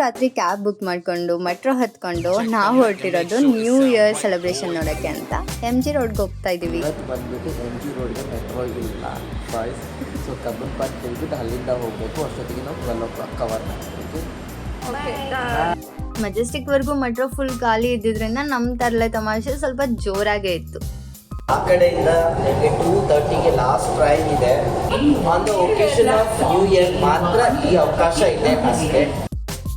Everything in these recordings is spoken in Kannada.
ರಾತ್ರಿ ಕ್ಯಾಬ್ ಬುಕ್ ಮಾಡ್ಕೊಂಡು ಮೆಟ್ರೋ ಹತ್ಕೊಂಡು ನಾವು ಹೊರಟಿರೋದು ನ್ಯೂ ಇಯರ್ ಸೆಲೆಬ್ರೇಷನ್ ನೋಡೋಕ್ಕೆ ಅಂತ MG ರೋಡ್ಗೆ ಹೋಗ್ತಾ ಇದ್ದೀವಿ. ಬಂದ್ಬಿಟ್ಟು MG ರೋಡ್ಗೆ ಮೆಟ್ರೋ ಇಲ್ಲ ಬಾಯ್ಸ್. ಸೊ ಕಬ್ಬನ್ ಪಾರ್ಕ್ ಹೋಗ್ಬಿಟ್ಟು ಅಲ್ಲಿಂದ ಹೋಗಬೇಕು. ಅಷ್ಟೊತ್ತಿಗೆ ನಾವು 12 o'clock ಕವರ್ ಮಾಡಬೇಕು. ಮೆಜೆಸ್ಟಿಕ್ವರೆಗೂ ಮೆಟ್ರೋ ಫುಲ್ ಖಾಲಿ ಇದ್ದಿದ್ರಿಂದ ನಮ್ಮ ತರಲೆ ತಮಾಷೆ ಸ್ವಲ್ಪ ಜೋರಾಗೇ ಇತ್ತು. ಆ ಕಡೆಯಿಂದ ನಿಮಗೆ 2:30ಗೆ ಲಾಸ್ಟ್ ಟ್ರೈನ್ ಇದೆ. On the occasion of new year ಮಾತ್ರ ಈ ಅವಕಾಶ ಇದೆ ಅಷ್ಟೇ.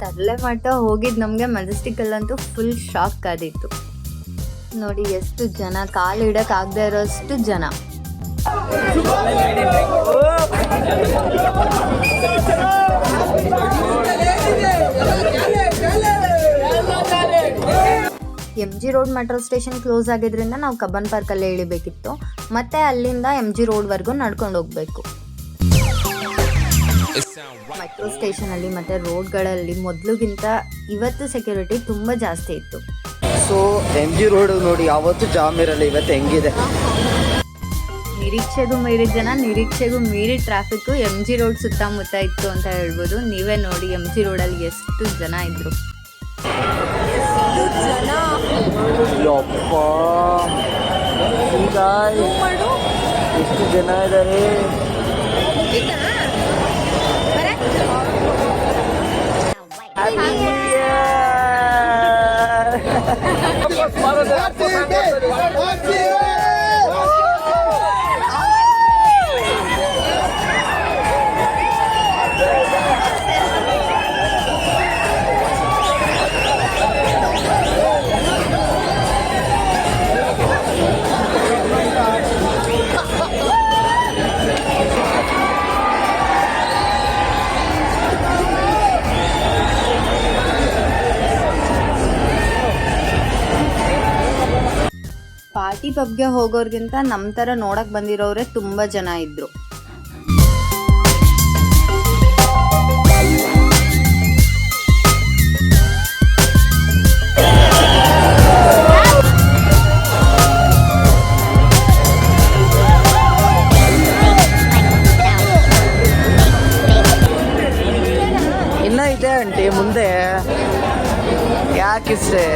ತರಲೆ ಮಠ ಹೋಗಿದ್ದು ನಮಗೆ ಮೆಜೆಸ್ಟಿಕಲ್ಲಂತೂ ಫುಲ್ ಶಾಕ್ ಆದಿತ್ತು. ನೋಡಿ ಎಷ್ಟು ಜನ, ಕಾಲು ಇಡೋಕ್ಕಾಗದೇ ಇರೋಷ್ಟು ಜನ. MG road metro station close ಆಗಿದ್ರಿಂದ ನಾವು ಕಬ್ಬನ್ ಪಾರ್ಕಲ್ಲೇ ಇಳಿಬೇಕಿತ್ತು. ಮತ್ತೆ ಅಲ್ಲಿಂದ MG ರೋಡ್ವರೆಗೂ ನಡ್ಕೊಂಡು ಹೋಗಬೇಕು. ಮೆಟ್ರೋ ಸ್ಟೇಷನಲ್ಲಿ ಮತ್ತು ರೋಡ್ಗಳಲ್ಲಿ ಮೊದಲಿಗಿಂತ ಇವತ್ತು ಸೆಕ್ಯೂರಿಟಿ ತುಂಬ ಜಾಸ್ತಿ ಇತ್ತು. ಸೊ MG ರೋಡ್ ನೋಡಿ ಯಾವತ್ತೂ ಜಾಮ್ ಇರಲ್ಲ. ಇವತ್ತು ಹೆಂಗಿದೆ, ನಿರೀಕ್ಷೆಗೂ ಮೀರಿದ ಜನ, ನಿರೀಕ್ಷೆಗೂ ಮೀರಿ ಟ್ರಾಫಿಕ್ಕು MG ರೋಡ್ ಸುತ್ತಮುತ್ತ ಇತ್ತು ಅಂತ ಹೇಳ್ಬೋದು. ನೀವೇ ನೋಡಿ MG ರೋಡಲ್ಲಿ ಎಷ್ಟು ಜನ ಇದ್ರು. ಎಷ್ಟು ಜನ ಇದ್ದಾರೆ. ಪಾರ್ಟಿ ಪಬ್ಗೆ ಹೋಗೋರ್ಗಿಂತ ನಮ್ಮ ಥರ ನೋಡಕ್ಕೆ ಬಂದಿರೋರೇ ತುಂಬ ಜನ ಇದ್ರು. ಇನ್ನೂ ಇದೆ ಆಂಟಿ ಮುಂದೆ, ಯಾಕಿಷ್ಟೇ?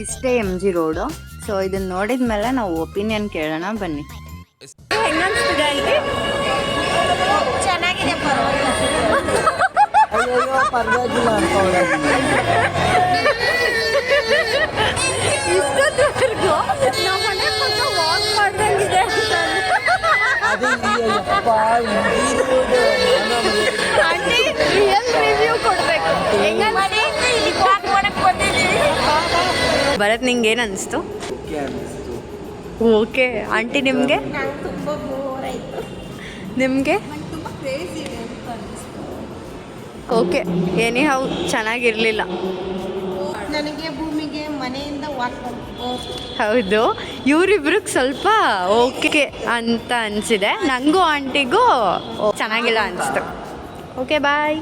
ಇಷ್ಟೇ MG ರೋಡು. ಸೊ ಇದನ್ನ ನೋಡಿದ ಮೇಲೆ ನಾವು ಒಪಿನಿಯನ್ ಕೇಳೋಣ ಬನ್ನಿ. ಚೆನ್ನಾಗಿದೆ, ಪರವಾಗಿಲ್ಲ ಭರತ್, ನಿಂಗೆ ಏನು ಅನಿಸ್ತು? ಓಕೆ ಆಂಟಿ, ನಿಮಗೆ? ನಿಮಗೆ? ಓಕೆ, ಏನೇ ಹೌ ಚೆನ್ನಾಗಿರಲಿಲ್ಲ. ನನಗೆ ಭೂಮಿಗೆ ಮನೆಯಿಂದ ಹೌದು, ಇವರಿಬ್ರಿಗೆ ಸ್ವಲ್ಪ ಓಕೆ ಅಂತ ಅನಿಸಿದೆ. ನನಗೂ ಆಂಟಿಗೂ ಚೆನ್ನಾಗಿಲ್ಲ ಅನಿಸ್ತು. ಓಕೆ ಬಾಯ್.